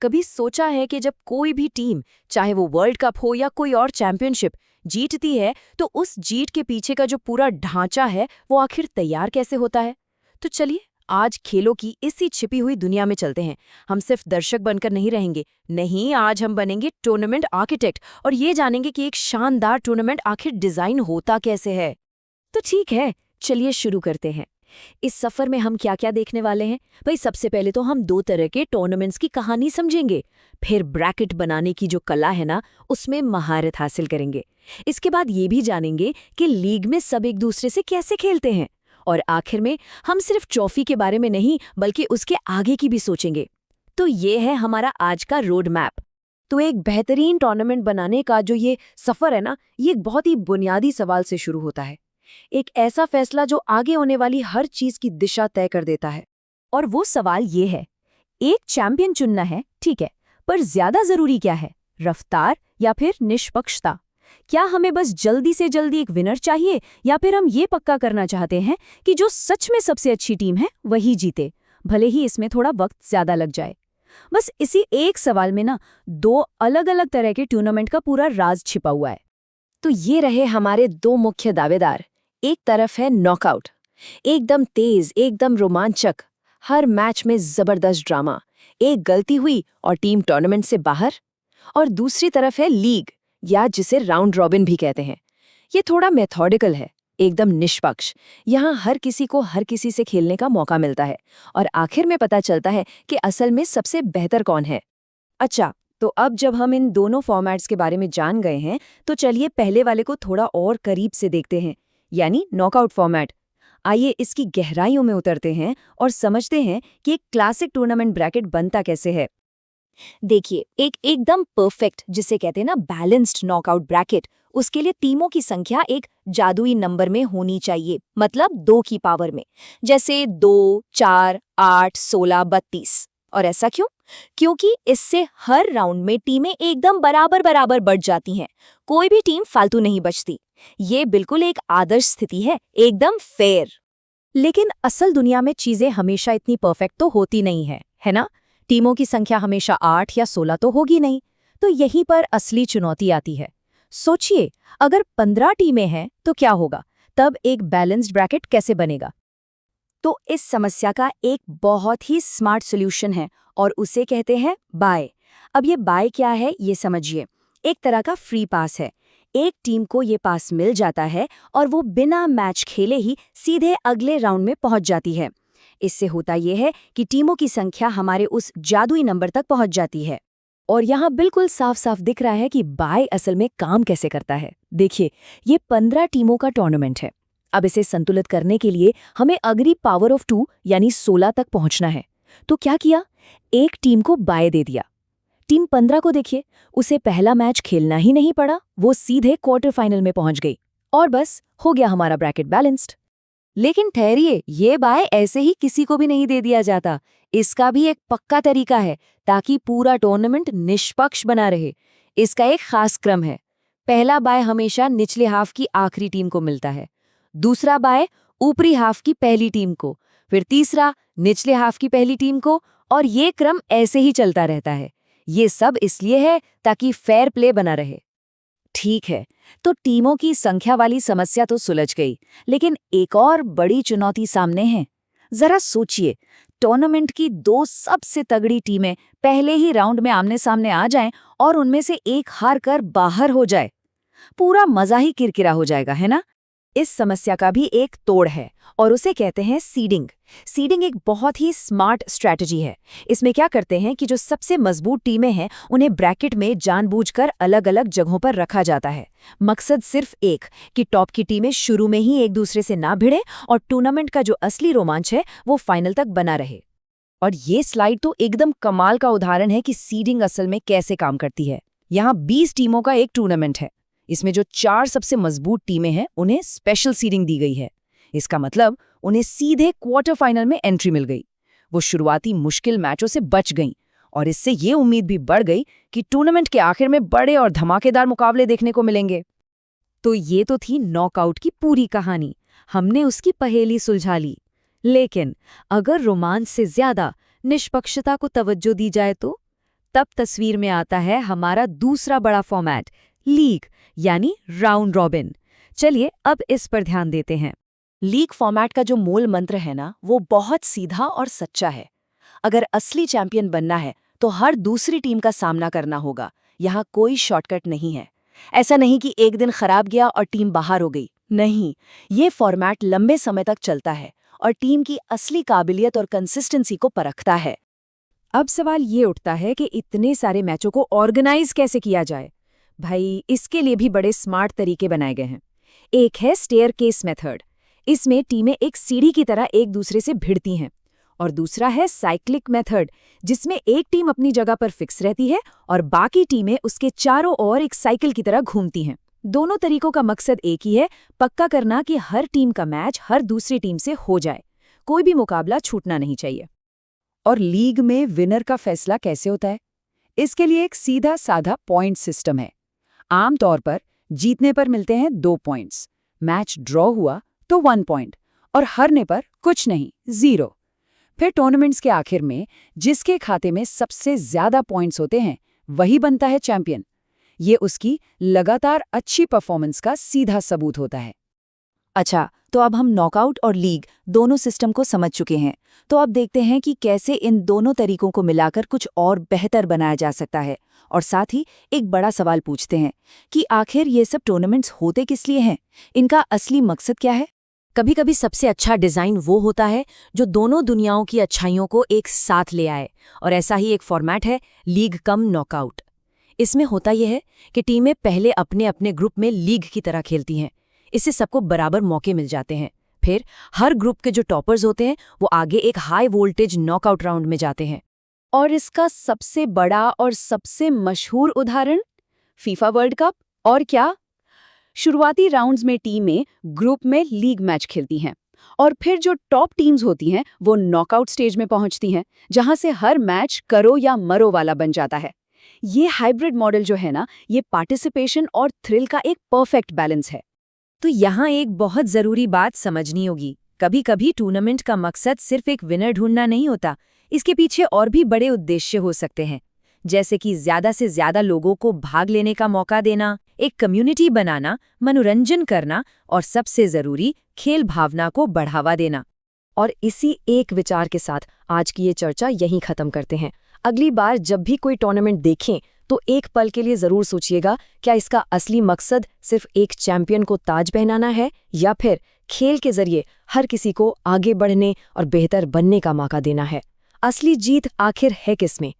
कभी सोचा है कि जब कोई भी टीम, चाहे वो वर्ल्ड कप हो या कोई और चैंपियनशिप, जीतती है तो उस जीत के पीछे का जो पूरा ढांचा है वो आखिर तैयार कैसे होता है? तो चलिए आज खेलों की इसी छिपी हुई दुनिया में चलते हैं। हम सिर्फ दर्शक बनकर नहीं रहेंगे, नहीं, आज हम बनेंगे टूर्नामेंट आर्किटेक्ट और ये जानेंगे कि एक शानदार टूर्नामेंट आखिर डिजाइन होता कैसे है। तो ठीक है, चलिए शुरू करते हैं। इस सफर में हम क्या क्या देखने वाले हैं? भाई सबसे पहले तो हम दो तरह के टूर्नामेंट्स की कहानी समझेंगे, फिर ब्रैकेट बनाने की जो कला है ना, उसमें महारत हासिल करेंगे। इसके बाद ये भी जानेंगे कि लीग में सब एक दूसरे से कैसे खेलते हैं, और आखिर में हम सिर्फ ट्रॉफी के बारे में नहीं बल्कि उसके आगे की भी सोचेंगे। तो ये है हमारा आज का रोड मैप। तो एक बेहतरीन टूर्नामेंट बनाने का जो ये सफर है ना, ये एक बहुत ही बुनियादी सवाल से शुरू होता है। एक ऐसा फैसला जो आगे होने वाली हर चीज की दिशा तय कर देता है। और वो सवाल ये है, एक चैंपियन चुनना है, ठीक है, पर ज्यादा जरूरी क्या है, रफ्तार या फिर निष्पक्षता? क्या हमें बस जल्दी से जल्दी एक विनर चाहिए, या फिर हम ये पक्का करना चाहते हैं कि जो सच में सबसे अच्छी टीम है वही जीते, भले ही इसमें थोड़ा वक्त ज्यादा लग जाए? बस इसी एक सवाल में ना दो अलग अलग तरह के टूर्नामेंट का पूरा राज छिपा हुआ है। तो ये रहे हमारे दो मुख्य दावेदार। एक तरफ है नॉकआउट, एकदम तेज, एकदम रोमांचक, हर मैच में जबरदस्त ड्रामा, एक गलती हुई और टीम टूर्नामेंट से बाहर। और दूसरी तरफ है लीग, या जिसे राउंड रॉबिन भी कहते हैं। ये थोड़ा मेथोडिकल है, एकदम निष्पक्ष। यहाँ हर किसी को हर किसी से खेलने का मौका मिलता है और आखिर में पता चलता है कि असल में सबसे बेहतर कौन है। अच्छा, तो अब जब हम इन दोनों फॉर्मेट्स के बारे में जान गए हैं, तो चलिए पहले वाले को थोड़ा और करीब से देखते हैं, यानी नॉकआउट फॉर्मेट। आइए इसकी गहराइयों में उतरते हैं और समझते हैं कि एक क्लासिक टूर्नामेंट ब्रैकेट बनता कैसे है। देखिए, एक एकदम परफेक्ट, जिसे कहते हैं ना बैलेंस्ड नॉकआउट ब्रैकेट, उसके लिए टीमों की संख्या एक जादुई नंबर में होनी चाहिए, मतलब 2 की पावर में, जैसे 2, 4, 8, 16, 32। और ऐसा क्यों? क्योंकि इससे हर राउंड में टीमें एकदम बराबर बराबर बढ़ जाती हैं, कोई भी टीम फालतू नहीं बचती। ये बिल्कुल एक आदर्श स्थिति है, एकदम फेयर। लेकिन असल दुनिया में चीजें हमेशा इतनी परफेक्ट तो होती नहीं है ना? टीमों की संख्या हमेशा 8 या 16 तो होगी नहीं। तो यहीं पर असली चुनौती आती है। सोचिए, अगर 15 टीमें हैं तो क्या होगा? तब एक बैलेंस्ड ब्रैकेट कैसे बनेगा? तो इस समस्या का एक बहुत ही स्मार्ट सॉल्यूशन है और उसे कहते हैं बाय। अब ये बाय क्या है, ये समझिए। एक तरह का फ्री पास है। एक टीम को ये पास मिल जाता है और वो बिना मैच खेले ही सीधे अगले राउंड में पहुंच जाती है। इससे होता यह है कि टीमों की संख्या हमारे उस जादुई नंबर तक पहुंच जाती है। और यहाँ बिल्कुल साफ साफ दिख रहा है कि बाय असल में काम कैसे करता है। देखिए, ये 15 टीमों का टूर्नामेंट है। अब इसे संतुलित करने के लिए हमें अगली पावर ऑफ 2 यानी 16 तक पहुंचना है। तो क्या किया? एक टीम को बाय दे दिया। टीम 15 को देखिए, उसे पहला मैच खेलना ही नहीं पड़ा, वो सीधे क्वार्टर फाइनल में पहुंच गई और बस हो गया हमारा ब्रैकेट बैलेंस्ड। लेकिन ठहरिए, ये बाय ऐसे ही किसी को भी नहीं दे दिया जाता। इसका भी एक पक्का तरीका है ताकि पूरा टूर्नामेंट निष्पक्ष बना रहे। इसका एक खास क्रम है। पहला बाय हमेशा निचले हाफ की आखिरी टीम को मिलता है, दूसरा बाय ऊपरी हाफ की पहली टीम को, फिर तीसरा निचले हाफ की पहली टीम को, और ये क्रम ऐसे ही चलता रहता है। ये सब इसलिए है ताकि फेयर प्ले बना रहे। ठीक है, तो टीमों की संख्या वाली समस्या तो सुलझ गई, लेकिन एक और बड़ी चुनौती सामने है। जरा सोचिए, टूर्नामेंट की 2 सबसे तगड़ी टीमें पहले ही राउंड में आमने सामने आ जाएं और उनमें से एक हार कर बाहर हो जाए। पूरा मजा ही किरकिरा हो जाएगा, है ना? इस समस्या का भी एक तोड़ है और उसे कहते हैं सीडिंग। सीडिंग एक बहुत ही स्मार्ट स्ट्रैटेजी है। इसमें क्या करते हैं कि जो सबसे मजबूत टीमें हैं उन्हें ब्रैकेट में जानबूझकर अलग अलग जगहों पर रखा जाता है। मकसद सिर्फ एक, कि टॉप की टीमें शुरू में ही एक दूसरे से ना भिड़े और टूर्नामेंट का जो असली रोमांच है वो फाइनल तक बना रहे। और ये स्लाइड तो एकदम कमाल का उदाहरण है कि सीडिंग असल में कैसे काम करती है। यहाँ 20 टीमों का एक टूर्नामेंट है। इसमें जो 4 सबसे मजबूत टीमें हैं उन्हें स्पेशल सीडिंग दी गई है। इसका मतलब उन्हें सीधे क्वार्टर फाइनल में एंट्री मिल गई। वो शुरुआती मुश्किल मैचों से बच गईं और इससे ये उम्मीद भी बढ़ गई कि टूर्नामेंट के आखिर में बड़े और धमाकेदार मुकाबले देखने को मिलेंगे। तो ये तो थी नॉकआउट की पूरी कहानी। हमने उसकी पहेली सुलझा ली। लेकिन अगर रोमांच से ज्यादा निष्पक्षता को तवज्जो दी जाए तो तब तस्वीर में आता है हमारा दूसरा बड़ा फॉर्मेट, लीग यानी राउंड रॉबिन। चलिए अब इस पर ध्यान देते हैं। लीग फॉर्मेट का जो मूल मंत्र है ना, वो बहुत सीधा और सच्चा है। अगर असली चैंपियन बनना है तो हर दूसरी टीम का सामना करना होगा। यहाँ कोई शॉर्टकट नहीं है। ऐसा नहीं कि एक दिन खराब गया और टीम बाहर हो गई। नहीं, ये फॉर्मेट लंबे समय तक चलता है और टीम की असली काबिलियत और कंसिस्टेंसी को परखता है। अब सवाल ये उठता है कि इतने सारे मैचों को ऑर्गेनाइज कैसे किया जाए। भाई, इसके लिए भी बड़े स्मार्ट तरीके बनाए गए हैं। एक है स्टेयरकेस मेथड। इसमें टीमें एक सीढ़ी की तरह एक दूसरे से भिड़ती हैं। और दूसरा है साइक्लिक मेथड, जिसमें एक टीम अपनी जगह पर फिक्स रहती है और बाकी टीमें उसके चारों ओर एक साइकिल की तरह घूमती हैं। दोनों तरीकों का मकसद एक ही है, पक्का करना कि हर टीम का मैच हर दूसरी टीम से हो जाए। कोई भी मुकाबला छूटना नहीं चाहिए। और लीग में विनर का फैसला कैसे होता है? इसके लिए एक सीधा साधा पॉइंट सिस्टम है। आमतौर पर जीतने पर मिलते हैं 2 पॉइंट्स, मैच ड्रॉ हुआ तो 1 पॉइंट और हारने पर कुछ नहीं, 0। फिर टूर्नामेंट्स के आखिर में जिसके खाते में सबसे ज्यादा पॉइंट्स होते हैं वही बनता है चैंपियन। ये उसकी लगातार अच्छी परफॉर्मेंस का सीधा सबूत होता है। अच्छा, तो अब हम नॉकआउट और लीग दोनों सिस्टम को समझ चुके हैं। तो अब देखते हैं कि कैसे इन दोनों तरीकों को मिलाकर कुछ और बेहतर बनाया जा सकता है। और साथ ही एक बड़ा सवाल पूछते हैं कि आखिर ये सब टूर्नामेंट्स होते किस लिए हैं? इनका असली मकसद क्या है? कभी कभी सबसे अच्छा डिज़ाइन वो होता है जो दोनों दुनियाओं की अच्छाइयों को एक साथ ले आए। और ऐसा ही एक फॉर्मेट है लीग कम नॉकआउट। इसमें होता यह है कि टीमें पहले अपने अपने ग्रुप में लीग की तरह खेलती हैं। इससे सबको बराबर मौके मिल जाते हैं। फिर हर ग्रुप के जो टॉपर्स होते हैं वो आगे एक हाई वोल्टेज नॉकआउट राउंड में जाते हैं। और इसका सबसे बड़ा और सबसे मशहूर उदाहरण फीफा वर्ल्ड कप। और क्या, शुरुआती राउंड्स में टीमें ग्रुप में लीग मैच खेलती हैं और फिर जो टॉप टीम्स होती हैं वो नॉकआउट स्टेज में पहुंचती हैं, जहां से हर मैच करो या मरो वाला बन जाता है। ये हाइब्रिड मॉडल जो है ना, ये पार्टिसिपेशन और थ्रिल का एक परफेक्ट बैलेंस है। तो यहाँ एक बहुत ज़रूरी बात समझनी होगी। कभी कभी टूर्नामेंट का मकसद सिर्फ एक विनर ढूंढना नहीं होता। इसके पीछे और भी बड़े उद्देश्य हो सकते हैं, जैसे कि ज़्यादा से ज़्यादा लोगों को भाग लेने का मौका देना, एक कम्युनिटी बनाना, मनोरंजन करना और सबसे ज़रूरी खेल भावना को बढ़ावा देना। और इसी एक विचार के साथ आज की ये चर्चा यहीं ख़त्म करते हैं। अगली बार जब भी कोई टूर्नामेंट देखें तो एक पल के लिए ज़रूर सोचिएगा, क्या इसका असली मकसद सिर्फ एक चैंपियन को ताज पहनाना है या फिर खेल के जरिए हर किसी को आगे बढ़ने और बेहतर बनने का मौका देना है? असली जीत आखिर है किसमें?